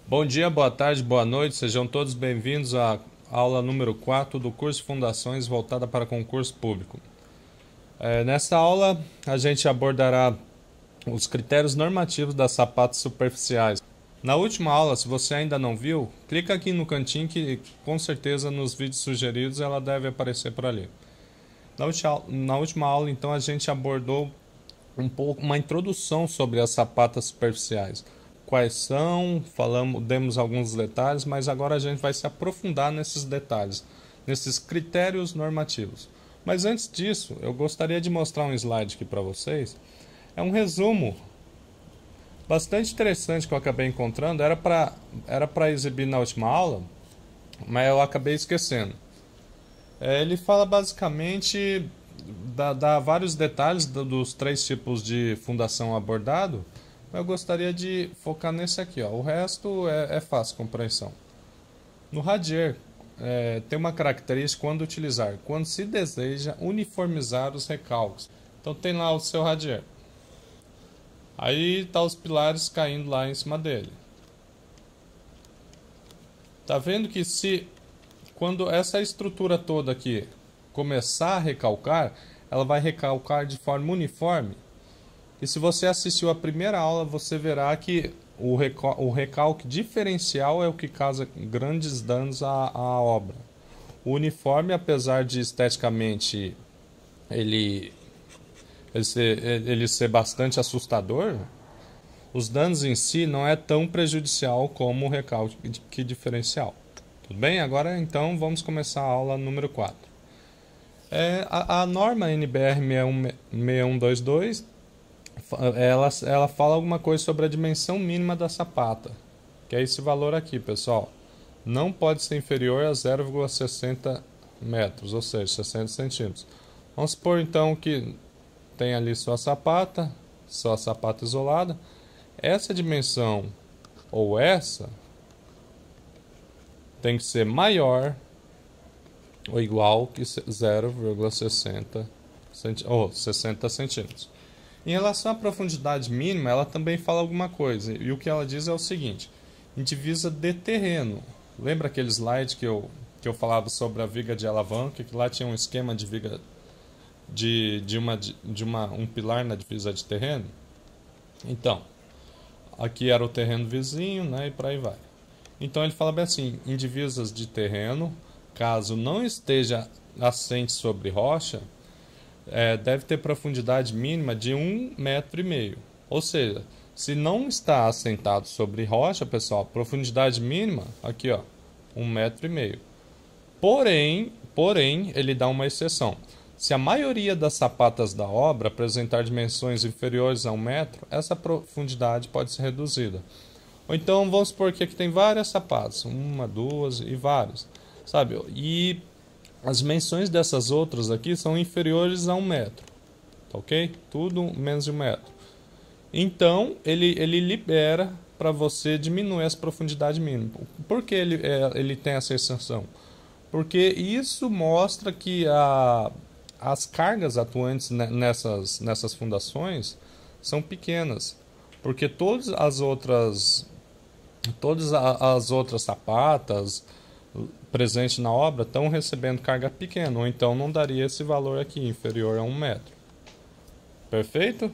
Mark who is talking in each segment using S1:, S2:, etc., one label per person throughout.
S1: Bom dia, boa tarde, boa noite, sejam todos bem-vindos à aula número 4 do curso Fundações voltada para concurso público. Nessa aula, a gente abordará os critérios normativos das sapatas superficiais. Na última aula, se você ainda não viu, clica aqui no cantinho que com certeza nos vídeos sugeridos ela deve aparecer por ali. Na última aula, então, a gente abordou uma introdução sobre as sapatas superficiais. Quais são, demos alguns detalhes, mas agora a gente vai se aprofundar nesses detalhes, nesses critérios normativos. Mas antes disso, eu gostaria de mostrar um slide aqui para vocês. É um resumo bastante interessante que eu acabei encontrando. Era para exibir na última aula, mas eu acabei esquecendo. Ele fala basicamente, dá vários detalhes dos três tipos de fundação abordado. Eu gostaria de focar nesse aqui, ó. O resto é fácil compreensão. No radier, tem uma característica quando utilizar, quando se deseja uniformizar os recalques. Então tem lá o seu radier. Aí tá os pilares caindo lá em cima dele. Tá vendo que quando essa estrutura toda aqui começar a recalcar, ela vai recalcar de forma uniforme. E se você assistiu a primeira aula, você verá que o recalque diferencial é o que causa grandes danos à obra. O uniforme, apesar de esteticamente ele ser bastante assustador, os danos em si não é tão prejudicial como o recalque diferencial. Tudo bem? Agora então vamos começar a aula número 4. A norma NBR 6122 ela fala alguma coisa sobre a dimensão mínima da sapata, que é esse valor aqui, pessoal. Não pode ser inferior a 0,60 metros, ou seja, 60 centímetros. Vamos supor então que tem ali só a sapata isolada. Essa dimensão, ou essa, tem que ser maior ou igual que 0,60 ou 60 centímetros. Em relação à profundidade mínima, ela também fala alguma coisa. E o que ela diz é o seguinte: em divisa de terreno. Lembra aquele slide que eu falava sobre a viga de alavanca, que lá tinha um esquema de viga um pilar na divisa de terreno? Então, aqui era o terreno vizinho, né, e por aí vai. Então ele fala bem assim: em divisas de terreno, caso não esteja assente sobre rocha, deve ter profundidade mínima de 1,5 m. Ou seja, se não está assentado sobre rocha, pessoal, profundidade mínima, aqui ó, 1,5 m. Porém, ele dá uma exceção. Se a maioria das sapatas da obra apresentar dimensões inferiores a 1 metro, essa profundidade pode ser reduzida. Ou então, vamos supor que aqui tem várias sapatas, uma, duas e várias, sabe? E as dimensões dessas outras aqui são inferiores a 1 metro, tá ok? Tudo menos de 1 metro. Então, ele libera para você diminuir essa profundidade mínima. Por que ele tem essa exceção? Porque isso mostra que as cargas atuantes nessas fundações são pequenas. Porque todas as outras sapatas presentes na obra estão recebendo carga pequena, ou então não daria esse valor aqui, inferior a 1 metro. Perfeito?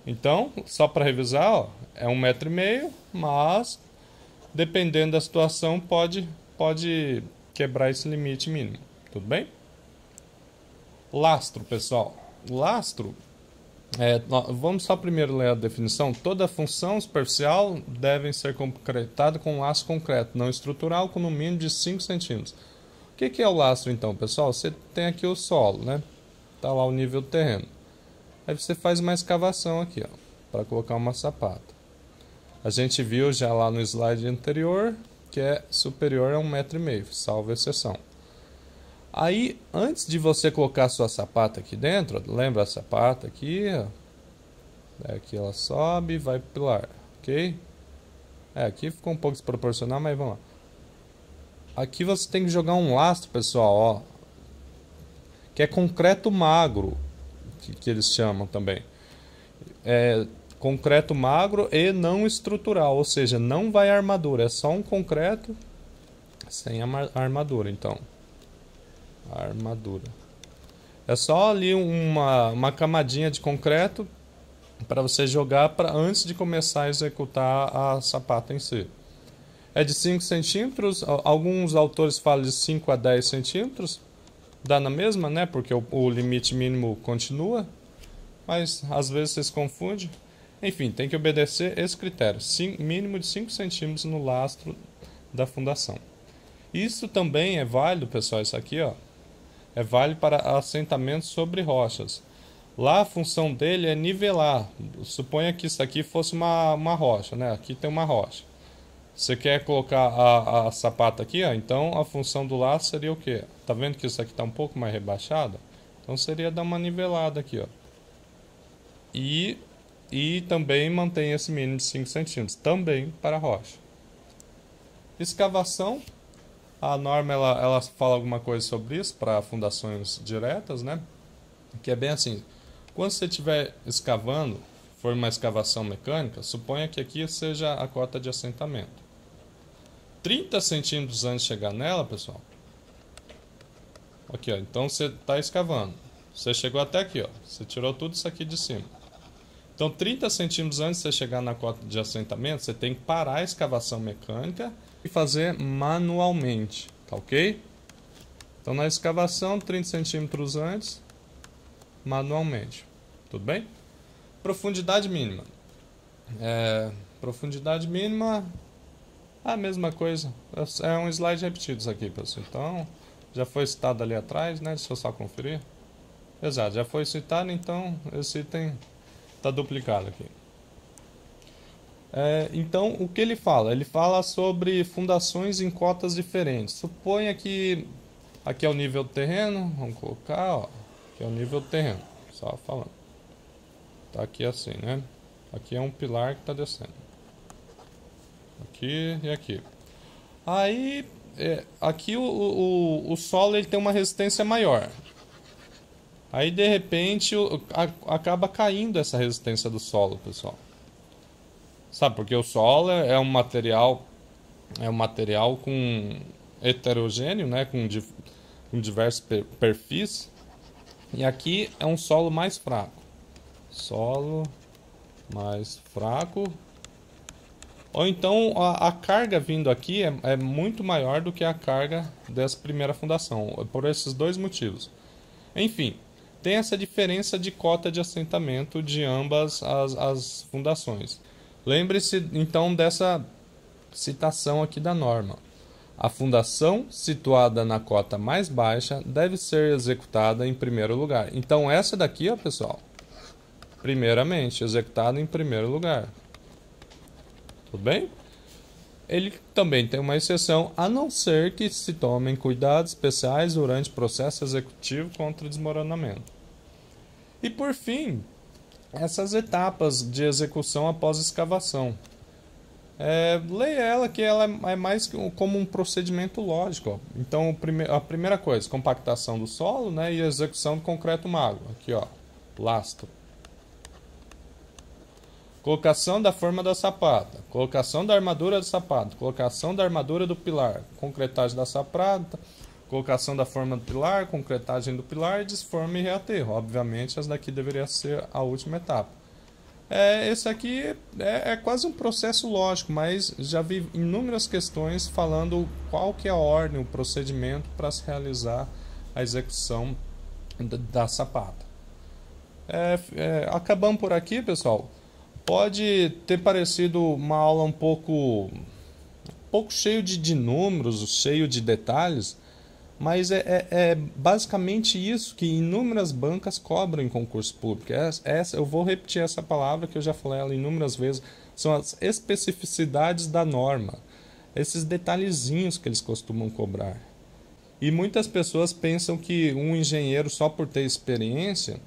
S1: Então, só para revisar, ó, é 1,5 m, mas dependendo da situação pode quebrar esse limite mínimo. Tudo bem? Lastro, pessoal. Lastro, vamos só primeiro ler a definição. Toda função superficial deve ser concretada com um lastro concreto, não estrutural, com no mínimo de 5 centímetros. O que é o lastro então, pessoal? Você tem aqui o solo, né? Está lá o nível do terreno. Aí você faz uma escavação aqui, ó, para colocar uma sapata. A gente viu já lá no slide anterior que é superior a 1,5 m, salvo exceção. Aí, antes de você colocar a sua sapata aqui dentro, lembra a sapata aqui, ó. Aqui ela sobe e vai pro pilar, ok? Aqui ficou um pouco desproporcional, mas vamos lá. Aqui você tem que jogar um lastro, pessoal, ó, que é concreto magro, que eles chamam também. concreto magro e não estrutural, ou seja, não vai armadura, é só um concreto sem armadura. Então, armadura é só ali uma camadinha de concreto para você jogar antes de começar a executar a sapata em si. É de 5 centímetros, alguns autores falam de 5 a 10 centímetros, dá na mesma, né? Porque o limite mínimo continua, mas às vezes você se confunde. Enfim, tem que obedecer esse critério, mínimo de 5 centímetros no lastro da fundação. Isso também é válido, pessoal, isso aqui, ó, é válido para assentamentos sobre rochas. Lá a função dele é nivelar. Suponha que isso aqui fosse uma rocha, né? Aqui tem uma rocha. Você quer colocar a sapata aqui, ó, então a função do laço seria o quê? Tá vendo que isso aqui está um pouco mais rebaixado? Então seria dar uma nivelada aqui, ó. E também mantém esse mínimo de 5 centímetros, também para a rocha. Escavação. A norma ela fala alguma coisa sobre isso para fundações diretas, né? Que é bem assim. Quando você estiver escavando, for uma escavação mecânica, suponha que aqui seja a cota de assentamento. 30 centímetros antes de chegar nela, pessoal. Aqui, ó. Então você está escavando. Você chegou até aqui, ó. Você tirou tudo isso aqui de cima. Então 30 centímetros antes de você chegar na cota de assentamento, você tem que parar a escavação mecânica e fazer manualmente, tá ok? Então na escavação, 30 centímetros antes, manualmente. Tudo bem? Profundidade mínima. Profundidade mínima, a mesma coisa. É um slide repetido isso aqui, pessoal. Então, já foi citado ali atrás, né? Deixa eu só conferir. Exato, já foi citado, então esse item está duplicado aqui. Então, o que ele fala? Ele fala sobre fundações em cotas diferentes. Suponha que aqui é o nível do terreno. Vamos colocar, ó. Aqui é o nível do terreno. Só falando. Tá aqui assim, né? Aqui é um pilar que está descendo. Aqui e aqui. Aí, aqui o solo ele tem uma resistência maior. Aí, de repente, acaba caindo essa resistência do solo, pessoal. Sabe, porque o solo é um material com heterogêneo, né, com diversos perfis. E aqui é um solo mais fraco. Solo mais fraco. Ou então a carga vindo aqui é muito maior do que a carga dessa primeira fundação, por esses dois motivos. Enfim, tem essa diferença de cota de assentamento de ambas as fundações. Lembre-se então dessa citação aqui da norma. A fundação situada na cota mais baixa deve ser executada em primeiro lugar. Então essa daqui, ó, pessoal, primeiramente, executada em primeiro lugar. Tudo bem? Ele também tem uma exceção, a não ser que se tomem cuidados especiais durante o processo executivo contra o desmoronamento. E por fim, essas etapas de execução após escavação. Leia ela que ela é mais como um procedimento lógico. Ó. Então, a primeira coisa, compactação do solo, né, e execução do concreto magro. Aqui, ó, lastro. Colocação da forma da sapata, colocação da armadura do sapato, colocação da armadura do pilar, concretagem da sapata, colocação da forma do pilar, concretagem do pilar, desforme e reaterro. Obviamente, essa daqui deveria ser a última etapa. Esse aqui é quase um processo lógico, mas já vi inúmeras questões falando qual que é a ordem, o procedimento para se realizar a execução da sapata. Acabamos por aqui, pessoal. Pode ter parecido uma aula um pouco cheio de números, cheio de detalhes, mas é basicamente isso que inúmeras bancas cobram em concurso público. Eu vou repetir essa palavra que eu já falei ela inúmeras vezes, são as especificidades da norma, esses detalhezinhos que eles costumam cobrar. E muitas pessoas pensam que um engenheiro, só por ter experiência,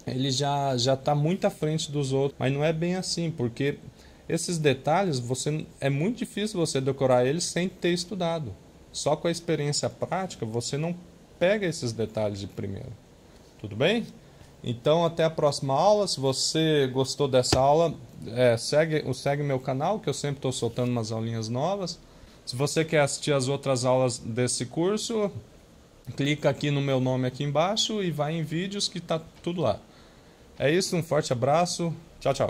S1: ele já está muito à frente dos outros, mas não é bem assim, porque esses detalhes é muito difícil você decorar eles sem ter estudado. Só com a experiência prática você não pega esses detalhes de primeiro. Tudo bem? Então, até a próxima aula. Se você gostou dessa aula, segue meu canal, que eu sempre estou soltando umas aulinhas novas. Se você quer assistir as outras aulas desse curso, clica aqui no meu nome aqui embaixo e vai em vídeos que está tudo lá. É isso, um forte abraço. Tchau, tchau.